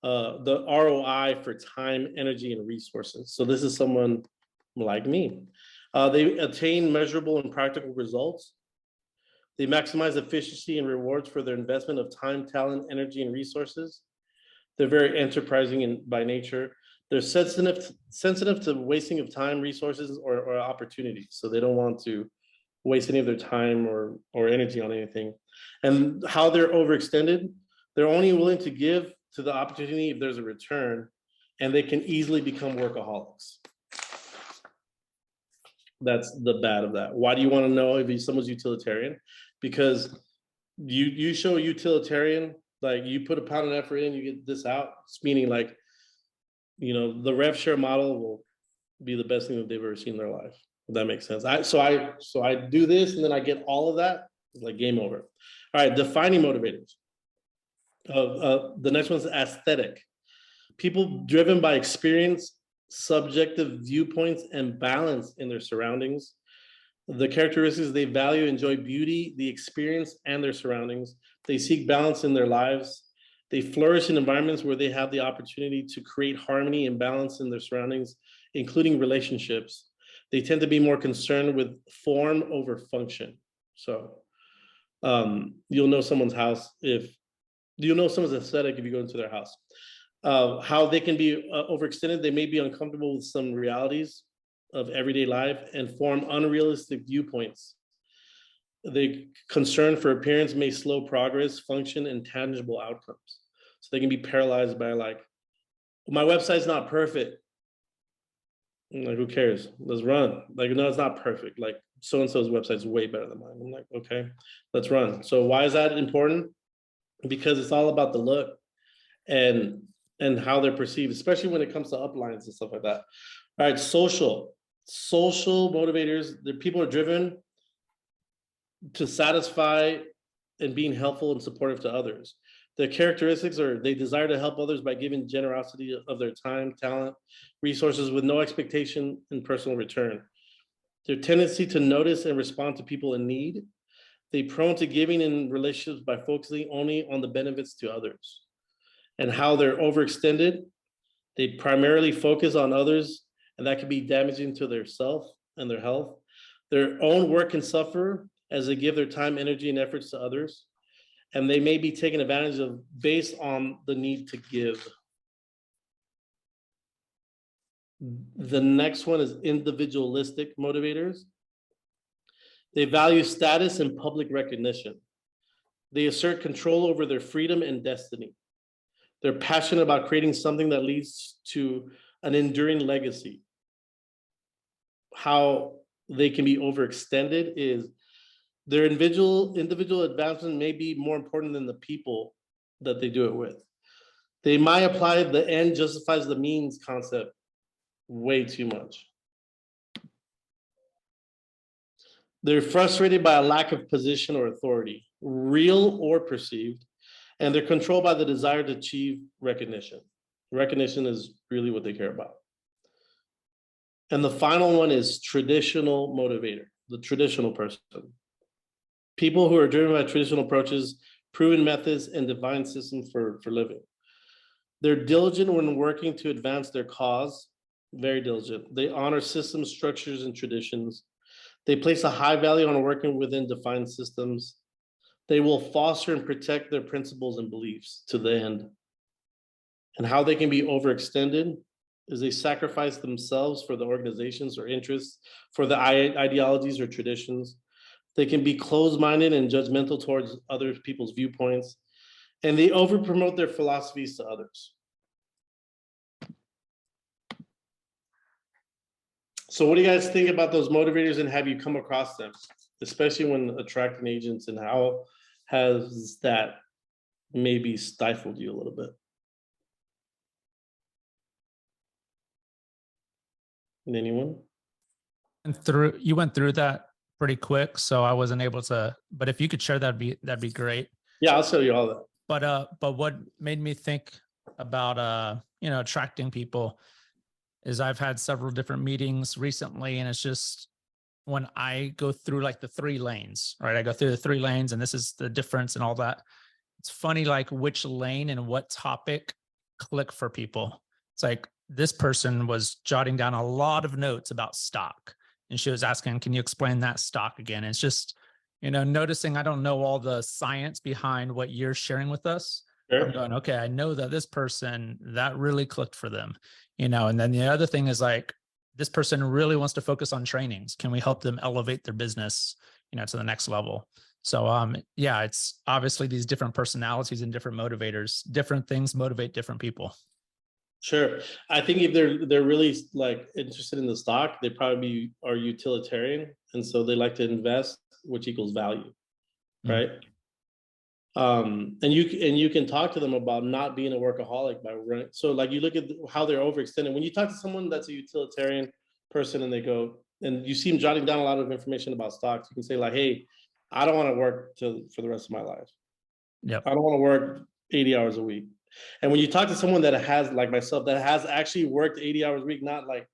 the ROI for time, energy, and resources. So this is someone like me. They attain measurable and practical results. They maximize efficiency and rewards for their investment of time, talent, energy, and resources. They're very enterprising by nature. They're sensitive to wasting of time, resources, or opportunities. So they don't want to waste any of their time or energy on anything. And how they're overextended, they're only willing to give to the opportunity if there's a return, and they can easily become workaholics. That's the bad of that. Why do you want to know if someone's utilitarian? Because you show a utilitarian, like you put a pound of effort in, you get this out. It's meaning like, the rev share model will be the best thing that they've ever seen in their life. If that makes sense. So I do this and then I get all of that. It's like game over. All right, defining motivators. The next one's aesthetic. People driven by experience, subjective viewpoints, and balance in their surroundings. The characteristics: they value, enjoy beauty, the experience, and their surroundings. They seek balance in their lives. They flourish in environments where they have the opportunity to create harmony and balance in their surroundings, including relationships. They tend to be more concerned with form over function. So you'll know someone's house you'll know someone's aesthetic if you go into their house. How they can be overextended. They may be uncomfortable with some realities of everyday life and form unrealistic viewpoints. The concern for appearance may slow progress, function, and tangible outcomes. So they can be paralyzed by like, my website's not perfect. I'm like, who cares? Let's run. Like, no, it's not perfect. Like, so-and-so's website's way better than mine. I'm like, okay, let's run. So why is that important? Because it's all about the look and how they're perceived, especially when it comes to uplines and stuff like that. All right, social motivators. The people are driven to satisfy and being helpful and supportive to others. Their characteristics are: they desire to help others by giving generosity of their time, talent, resources with no expectation in personal return. Their tendency to notice and respond to people in need. They prone to giving in relationships by focusing only on the benefits to others. And how they're overextended. They primarily focus on others, and that can be damaging to their self and their health. Their own work can suffer as they give their time, energy, and efforts to others. And they may be taken advantage of based on the need to give. The next one is individualistic motivators. They value status and public recognition. They assert control over their freedom and destiny. They're passionate about creating something that leads to an enduring legacy. How they can be overextended is their individual advancement may be more important than the people that they do it with. They might apply the end justifies the means concept way too much. They're frustrated by a lack of position or authority, real or perceived, and they're controlled by the desire to achieve recognition. Recognition is really what they care about. And the final one is traditional motivator, the traditional person. People who are driven by traditional approaches, proven methods, and divine systems for living. They're diligent when working to advance their cause, very diligent. They honor systems, structures, and traditions. They place a high value on working within defined systems. They will foster and protect their principles and beliefs to the end. And how they can be overextended is they sacrifice themselves for the organizations or interests, for the ideologies or traditions. They can be closed-minded and judgmental towards other people's viewpoints, and they over-promote their philosophies to others. So what do you guys think about those motivators, and have you come across them, especially when attracting agents, and how has that maybe stifled you a little bit? Anyone? And you went through that pretty quick, so I wasn't able to, but if you could share, that'd be great. Yeah, I'll show you all that. But what made me think about attracting people is I've had several different meetings recently, and it's just when I go through like the 3 lanes, right? I go through the 3 lanes, and this is the difference and all that. It's funny, like which lane and what topic click for people. It's like this person was jotting down a lot of notes about stock, and she was asking, can you explain that stock again? And it's just, noticing I don't know all the science behind what you're sharing with us. Sure. I'm going, okay, I know that this person, that really clicked for them, and then the other thing is like, this person really wants to focus on trainings. Can we help them elevate their business, to the next level? So, it's obviously these different personalities and different motivators, different things motivate different people. Sure. I think if they're really like interested in the stock, they probably are utilitarian, and so they like to invest, which equals value, Mm. right? And you can talk to them about not being a workaholic by running. So like you look at how they're overextended. When you talk to someone that's a utilitarian person and they go and you see them jotting down a lot of information about stocks, you can say like, hey, I don't want to work for the rest of my life. Yep. I don't want to work 80 hours a week. And when you talk to someone that has, like myself, that has actually worked 80 hours a week, not like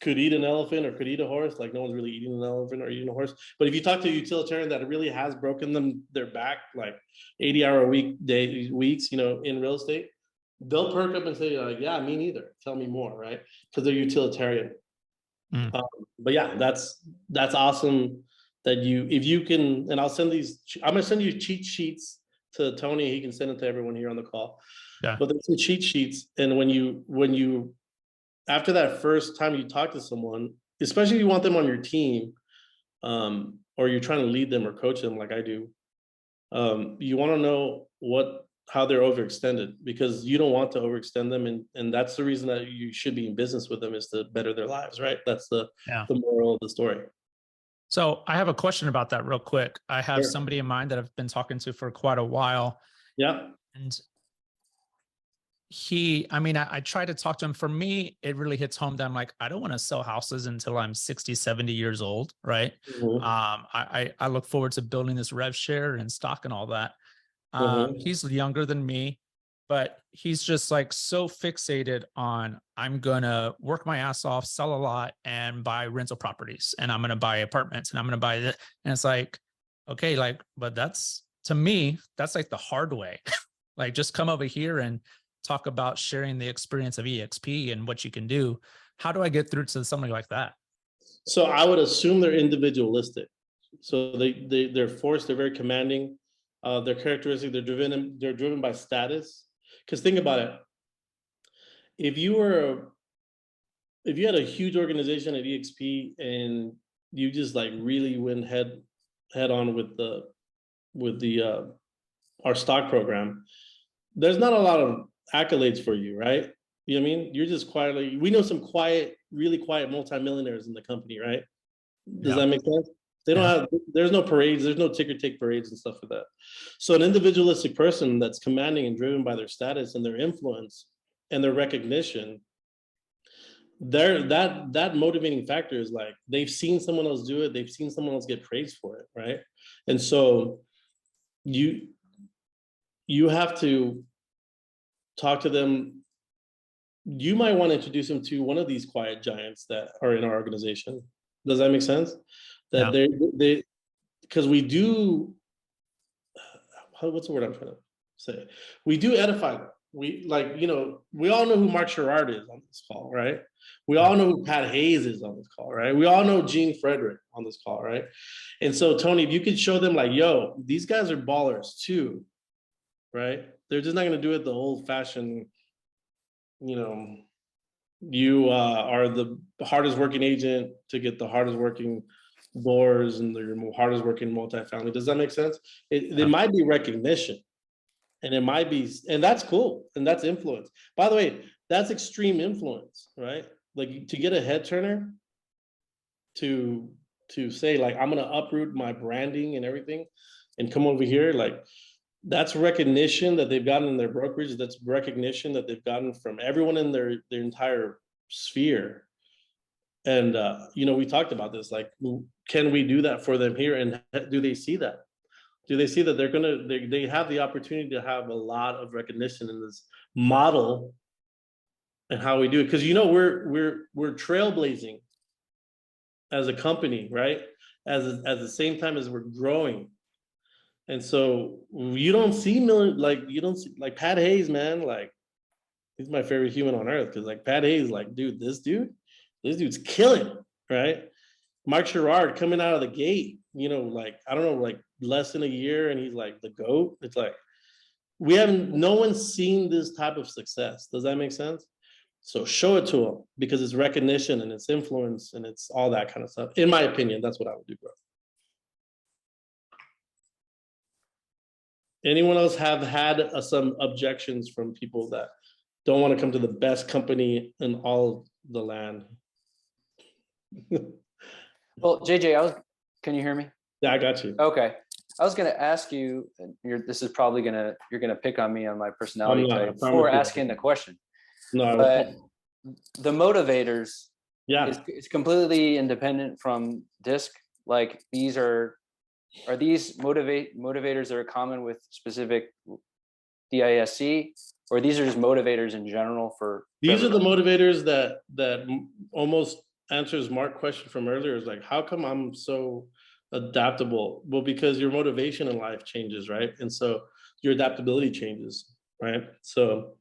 could eat an elephant or could eat a horse, like no one's really eating an elephant or eating a horse. But if you talk to a utilitarian that really has broken their back, like 80-hour a week weeks, in real estate, they'll perk up and say, yeah, me neither. Tell me more, right? Because they're utilitarian. Mm. But yeah, that's awesome that if you can, and I'm gonna send you cheat sheets to Tony. He can send it to everyone here on the call. Yeah. But there's some cheat sheets, and when you after that first time you talk to someone, especially if you want them on your team, or you're trying to lead them or coach them like I do, you want to know how they're overextended, because you don't want to overextend them, and that's the reason that you should be in business with them, is to better their lives, right? That's the moral of the story. So I have a question about that real quick. I have Sure. somebody in mind that I've been talking to for quite a while. Yeah. And I try to talk to him. For me, it really hits home that I'm like, I don't want to sell houses until I'm 60, 70 years old. Right. Mhm. I look forward to building this rev share and stock and all that. He's younger than me, but he's just like so fixated on, I'm going to work my ass off, sell a lot and buy rental properties, and I'm going to buy apartments, and I'm going to buy this. And it's like, okay, like, but to me, that's like the hard way. Like, just come over here and talk about sharing the experience of EXP and what you can do. How do I get through to something like that? So I would assume they're individualistic. So they're forced. They're very commanding. Their characteristic. They're driven by status. Because think about it. If you had a huge organization at EXP and you just like really went head on with our stock program, there's not a lot of accolades for you, right? You know what I mean? You're just quietly. We know some really quiet multimillionaires in the company, right? Does that make sense? They don't have. There's no parades. There's no ticker tape parades and stuff like that. So an individualistic person that's commanding and driven by their status and their influence and their recognition, that motivating factor is like they've seen someone else do it. They've seen someone else get praised for it, right? And so you have to talk to them. You might want to introduce them to one of these quiet giants that are in our organization. Does that make sense? That they because we do, what's the word I'm trying to say? We do edify them. We we all know who Mark Sherrard is on this call, right? We all know who Pat Hayes is on this call, right? We all know Gene Frederick on this call, right? And so Tony, if you could show them like, yo, these guys are ballers too, right? They're just not going to do it the old fashioned, you are the hardest working agent to get the hardest working doors and the hardest working multifamily. Does that make sense? There might be recognition, and it might be, and that's cool, and that's influence. By the way, that's extreme influence, right? Like to get a head turner to say like, I'm going to uproot my branding and everything and come over here, like that's recognition that they've gotten in their brokerage. That's recognition that they've gotten from everyone in their entire sphere. And we talked about this, like, can we do that for them here? And do they see that? Do they see that they have the opportunity to have a lot of recognition in this model and how we do it? Because we're trailblazing as a company, right? At the same time as we're growing. And so you don't see Pat Hayes, man, like he's my favorite human on earth. Cause like Pat Hayes, like, dude, this dude's killing, right? Mark Sherrard coming out of the gate, like, I don't know, like less than a year. And he's like the GOAT. It's like, no one's seen this type of success. Does that make sense? So show it to them, because it's recognition and it's influence and it's all that kind of stuff. In my opinion, that's what I would do, bro. Anyone else have had some objections from people that don't want to come to the best company in all the land. Well, JJ, can you hear me? Yeah, I got you. Okay. I was going to ask you, and this is probably you're going to pick on me on my personality not, I type promise for you. asking the question. No, But the motivators, yeah. it's completely independent from DISC. Like are these motivators that are common with specific DISC, or these are just motivators in general for These are the motivators that almost answers Mark's question from earlier. Is like, how come I'm so adaptable? Well, because your motivation in life changes, right? And so your adaptability changes, right? So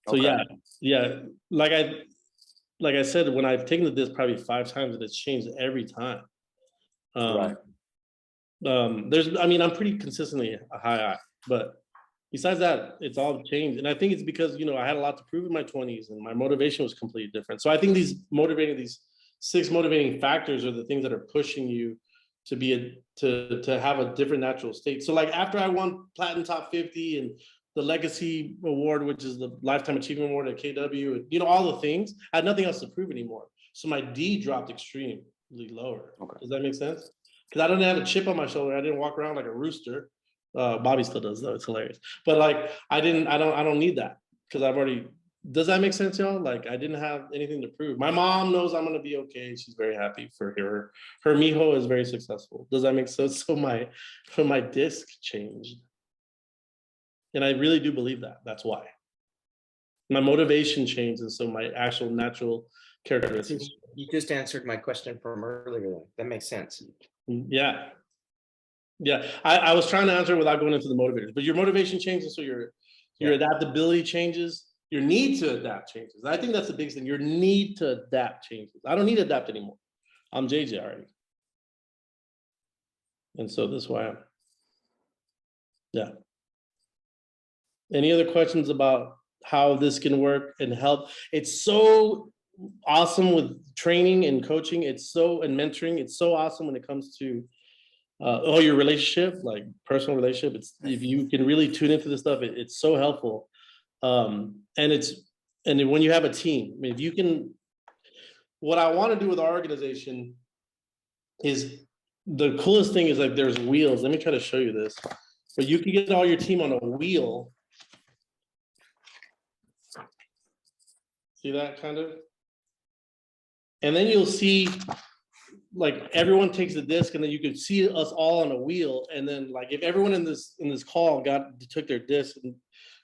Okay. yeah. Like I said, when I've taken the disc probably 5 times, and it's changed every time. Right. I'm pretty consistently a high I, but besides that, it's all changed. And I think it's because, I had a lot to prove in my 20s and my motivation was completely different. So I think these 6 motivating factors are the things that are pushing you to have a different natural state. So like after I won Platinum Top 50 and the Legacy Award, which is the Lifetime Achievement Award at KW, and all the things, I had nothing else to prove anymore. So my D dropped extremely lower. Okay. Does that make sense? Because I don't have a chip on my shoulder. I didn't walk around like a rooster. Bobby still does though. It's hilarious. But like I don't need that because I've already. Does that make sense, y'all? Like I didn't have anything to prove. My mom knows I'm gonna be okay. She's very happy for her. Her mijo is very successful. Does that make sense? So my disc changed. And I really do believe that. That's why. My motivation changed, and so my actual natural characteristics. You just answered my question from earlier. That makes sense. Yeah. I was trying to answer without going into the motivators, but your motivation changes, so your adaptability changes, your need to adapt changes. I think that's the biggest thing. Your need to adapt changes. I don't need to adapt anymore. I'm JJ already. And so that's why I'm. Yeah. Any other questions about how this can work and help? It's so awesome with training and coaching. And mentoring. It's so awesome when it comes to your relationship, like personal relationship. It's if you can really tune into this stuff, it's so helpful. And when you have a team, if you can, what I want to do with our organization is the coolest thing is like there's wheels. Let me try to show you this. But you can get all your team on a wheel. See that kind of? And then you'll see like everyone takes the disc and then you can see us all on a wheel. And then like if everyone in this call took their disc, and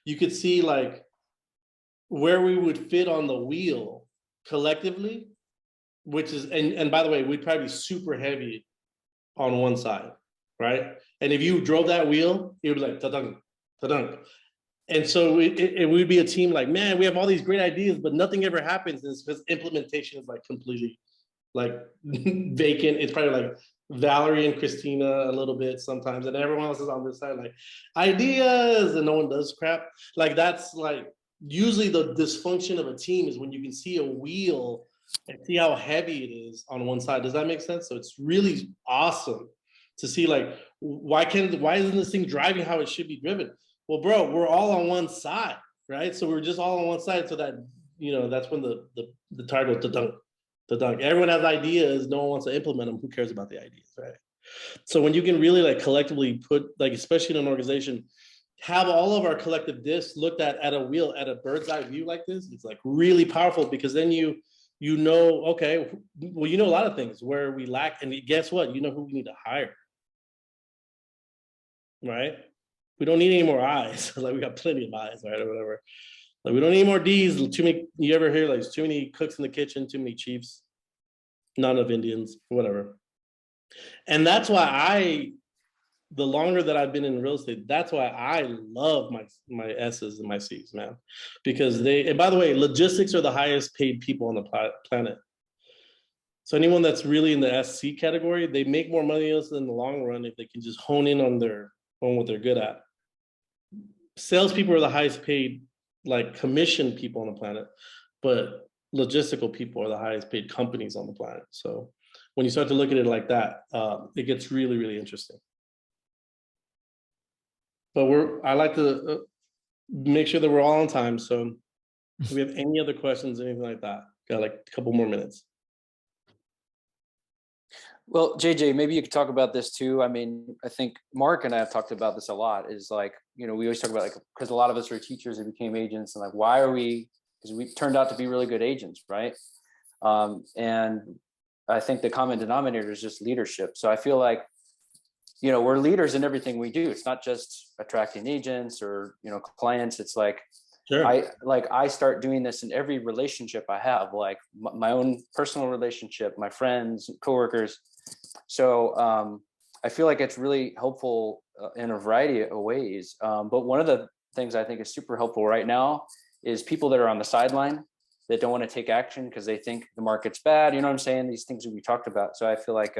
you could see like where we would fit on the wheel collectively, which is and by the way, we'd probably be super heavy on one side, right? And if you drove that wheel, it would be like ta-dunk, ta-dunk. And so it would be a team like, man, we have all these great ideas, but nothing ever happens. It's because implementation is like completely like vacant. It's probably like Valerie and Christina a little bit sometimes, and everyone else is on this side like ideas, and no one does crap. Like that's like usually the dysfunction of a team is when you can see a wheel and see how heavy it is on one side. Does that make sense? So it's really awesome to see like why isn't this thing driving how it should be driven? Well, bro, we're all on one side, right? So we're just all on one side, so that that's when the tire goes to dunk. Everyone has ideas, no one wants to implement them. Who cares about the ideas, right? So when you can really like collectively put, like especially in an organization, have all of our collective discs looked at a wheel, at a bird's eye view like this, it's like really powerful because then okay, well, a lot of things where we lack, and guess what? You know who we need to hire, right? We don't need any more eyes. Like we got plenty of eyes, right, or whatever. Like we don't need more D's. Too many. You ever hear like too many cooks in the kitchen, too many chiefs, not enough Indians, whatever. And that's why the longer that I've been in real estate, that's why I love my S's and my C's, man, because and by the way, logistics are the highest paid people on the planet. So anyone that's really in the SC category, they make more money in the long run if they can just hone in on what they're good at. Salespeople are the highest paid, like commission people on the planet, but logistical people are the highest paid companies on the planet. So when you start to look at it like that, it gets really, really interesting. But I like to make sure that we're all on time. So Do we have any other questions, anything like that? Got like a couple more minutes. Well, JJ, maybe you could talk about this too. I mean, I think Mark and I have talked about this a lot, is like, we always talk about, like, because a lot of us are teachers who became agents, and like, why are we, because we turned out to be really good agents, right? And I think the common denominator is just leadership. So I feel like, we're leaders in everything we do. It's not just attracting agents or, clients. It's like, Sure. I start doing this in every relationship I have, like my own personal relationship, my friends, coworkers. So I feel like it's really helpful in a variety of ways. But one of the things I think is super helpful right now is people that are on the sideline that don't want to take action because they think the market's bad. You know what I'm saying? These things that we talked about. So I feel like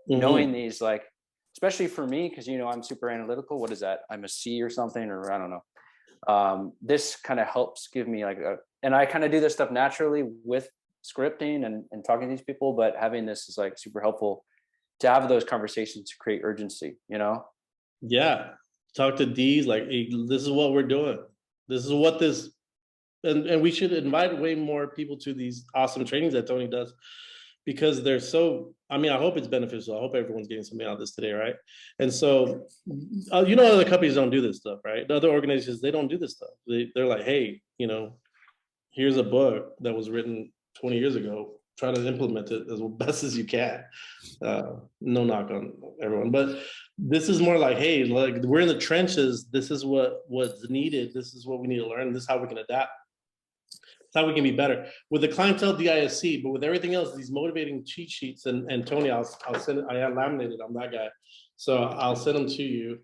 knowing these, like, especially for me, because, I'm super analytical. What is that? I'm a C or something, or I don't know. This kind of helps give me and I kind of do this stuff naturally with scripting and talking to these people, but having this is like super helpful to have those conversations to create urgency, Yeah. Talk to D's like, hey, this is what we're doing. This is what this, and we should invite way more people to these awesome trainings that Tony does, because they're so, I hope it's beneficial. I hope everyone's getting something out of this today, right? And so, other companies don't do this stuff, right? The other organizations, they don't do this stuff. They're like, hey, here's a book that was written 20 years ago. Try to implement it as best as you can. No knock on everyone, but this is more like, hey, like, we're in the trenches. This is what's needed. This is what we need to learn. This is how we can adapt. How we can be better with the clientele DISC, but with everything else, these motivating cheat sheets, and Tony, I'll send it. I have laminated. I'm that guy, so I'll send them to you.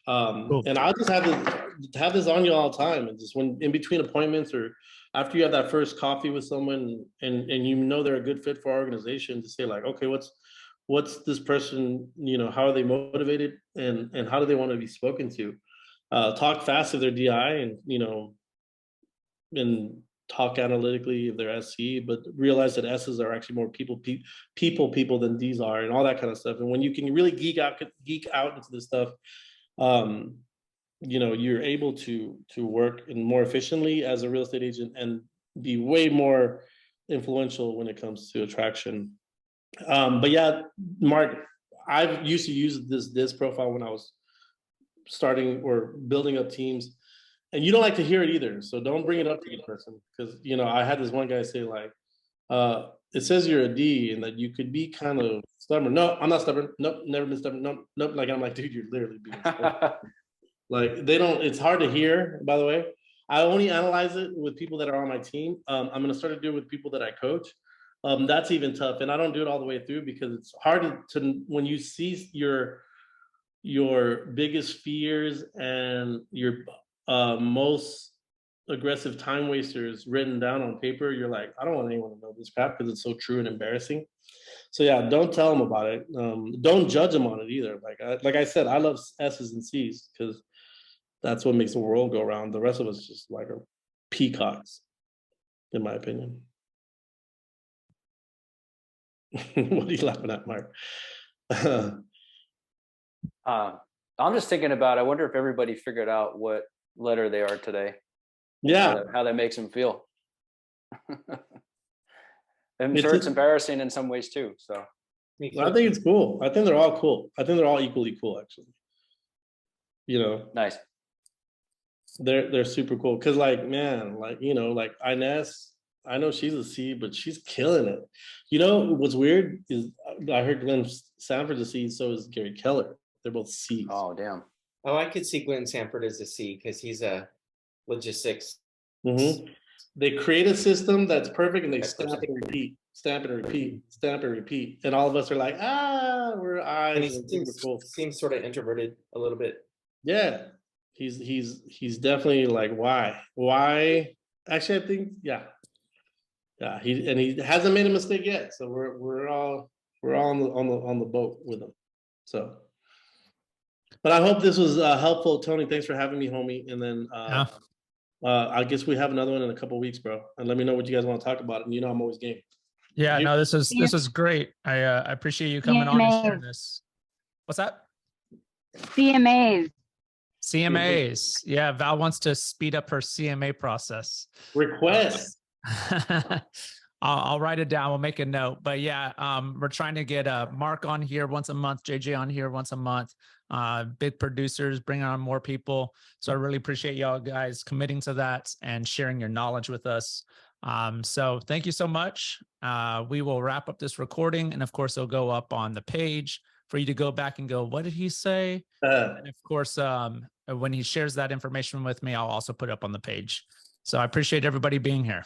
Cool. And I'll just have this on you all the time, and just when in between appointments or after you have that first coffee with someone, and they're a good fit for our organization, to say like, okay, what's this person, how are they motivated, and how do they want to be spoken to? Talk fast if they're DI, and talk analytically if they're SC, but realize that S's are actually more people than D's are, and all that kind of stuff. And when you can really geek out into this stuff, you're able to work more efficiently as a real estate agent and be way more influential when it comes to attraction. But yeah, Mark, I used to use this profile when I was starting or building up teams. And you don't like to hear it either, so don't bring it up to the person, because I had this one guy say like, it says you're a D and that you could be kind of stubborn. No, I'm not stubborn. Nope, never been stubborn. Nope. Like, I'm like, dude, you're literally being stubborn. Like, it's hard to hear, by the way. I only analyze it with people that are on my team. I'm gonna start to do it with people that I coach. That's even tough, and I don't do it all the way through because it's hard to when you see your biggest fears and your most aggressive time wasters written down on paper. You're like, I don't want anyone to know this crap because it's so true and embarrassing. So yeah, don't tell them about it. Don't judge them on it either. Like I said, I love S's and C's because that's what makes the world go around. The rest of us just like are peacocks, in my opinion. What are you laughing at, Mark? I'm just thinking about, I wonder if everybody figured out what letter they are today. Yeah. How that makes them feel. I'm sure it's embarrassing in some ways too. So I think it's cool. I think they're all cool. I think they're all equally cool, actually. Nice. They're super cool. Cause like, man, like, like Inez, I know she's a C, but she's killing it. What's weird is I heard Glenn Sanford's a C, so is Gary Keller. They're both C's. Oh, damn. Oh, I could see Glenn Sanford as a C because he's a logistics. Mm-hmm. They create a system that's perfect, and they stamp and repeat, stamp and repeat, stamp and repeat, and all of us are like, we're eyes. And he seems sort of introverted a little bit. Yeah, he's definitely like, why? Actually, I think yeah. He hasn't made a mistake yet, so we're all on the boat with him. So. But I hope this was helpful, Tony. Thanks for having me, homie. And then I guess we have another one in a couple of weeks, bro. And let me know what you guys want to talk about. And I'm always game. Yeah, no, this is great. I appreciate you coming on and sharing this. What's that? CMAs. CMAs. Yeah, Val wants to speed up her CMA process. Request. I'll write it down. We'll make a note. But yeah, we're trying to get Mark on here once a month, JJ on here once a month. Big producers, bringing on more people. So I really appreciate y'all guys committing to that and sharing your knowledge with us. So thank you so much. We will wrap up this recording, and of course, it'll go up on the page for you to go back and go, what did he say? And of course, when he shares that information with me, I'll also put it up on the page. So I appreciate everybody being here.